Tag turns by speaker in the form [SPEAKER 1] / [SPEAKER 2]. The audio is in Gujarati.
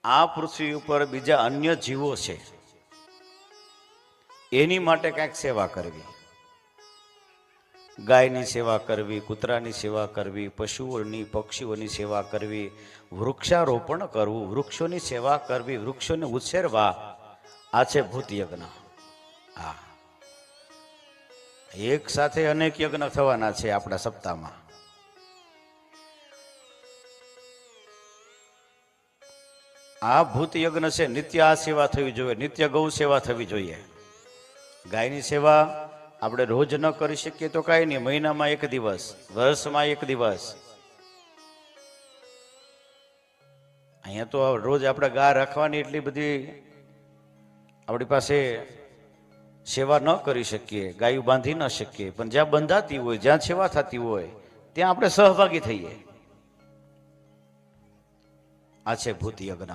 [SPEAKER 1] આ પૃથ્વી ઉપર બીજા અન્ય જીવો છે, એની માટે કંઈક સેવા કરવી. ગાયની સેવા કરવી, કૂતરાની સેવા કરવી, પશુઓની પક્ષીઓની સેવા કરવી, વૃક્ષારોપણ કરવું, વૃક્ષોની સેવા કરવી, વૃક્ષોને ઉછેરવા, આ છે ભૂત યજ્ઞ. હા, એક સાથે અનેક યજ્ઞ થવાના છે આપણા સપ્તાહમાં. આ ભૂત યજ્ઞ છે. નિત્ય આ સેવા થવી જોઈએ, નિત્ય ગૌ સેવા થવી જોઈએ. ગાયની સેવા આપણે રોજ ન કરી શકીએ તો કાંઈ નહીં, મહિનામાં એક દિવસ, વર્ષમાં એક દિવસ. અહીંયા તો રોજ આપણે ગા રાખવાની એટલી બધી આપણી પાસે સેવા ન કરી શકીએ, ગાયું બાંધી ન શકીએ, પણ જ્યાં બંધાતી હોય, જ્યાં સેવા થતી હોય, ત્યાં આપણે સહભાગી થઈએ. આ છે ભૂત યજ્ઞ.